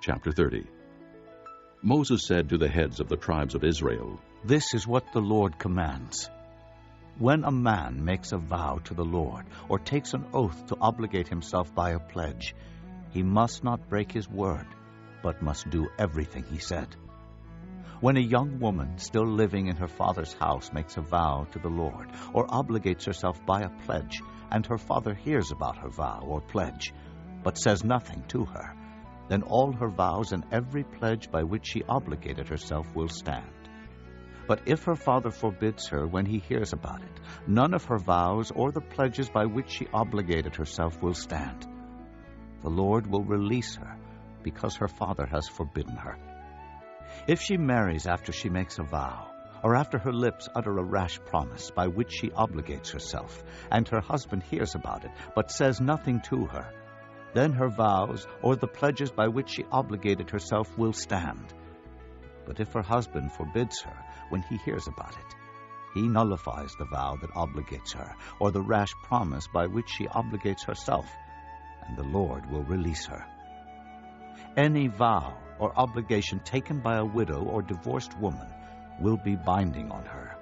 Chapter 30. Moses said to the heads of the tribes of Israel, "This is what the Lord commands. When a man makes a vow to the Lord or takes an oath to obligate himself by a pledge, he must not break his word, but must do everything he said. When a young woman still living in her father's house makes a vow to the Lord or obligates herself by a pledge, and her father hears about her vow or pledge, but says nothing to her, then all her vows and every pledge by which she obligated herself will stand. But if her father forbids her when he hears about it, none of her vows or the pledges by which she obligated herself will stand. The Lord will release her because her father has forbidden her. If she marries after she makes a vow, or after her lips utter a rash promise by which she obligates herself, and her husband hears about it, but says nothing to her, then her vows or the pledges by which she obligated herself will stand. But if her husband forbids her when he hears about it, he nullifies the vow that obligates her, or the rash promise by which she obligates herself, and the Lord will release her. Any vow or obligation taken by a widow or divorced woman will be binding on her.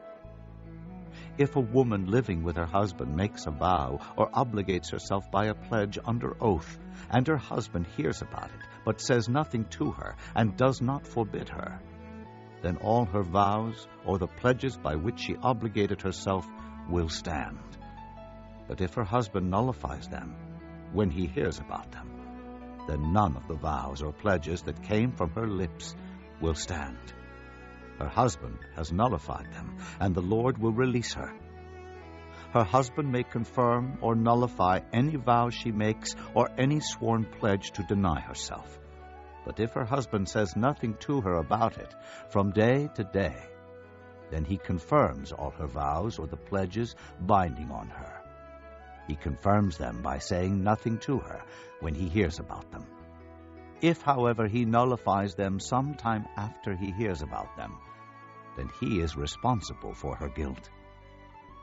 If a woman living with her husband makes a vow or obligates herself by a pledge under oath, and her husband hears about it, but says nothing to her and does not forbid her, then all her vows or the pledges by which she obligated herself will stand. But if her husband nullifies them when he hears about them, then none of the vows or pledges that came from her lips will stand. Her husband has nullified them, and the Lord will release her. Her husband may confirm or nullify any vow she makes or any sworn pledge to deny herself. But if her husband says nothing to her about it from day to day, then he confirms all her vows or the pledges binding on her. He confirms them by saying nothing to her when he hears about them. If, however, he nullifies them sometime after he hears about them, then he is responsible for her guilt.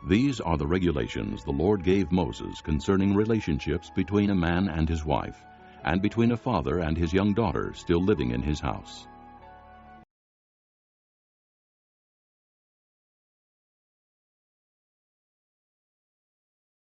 These are the regulations the Lord gave Moses concerning relationships between a man and his wife, and between a father and his young daughter still living in his house.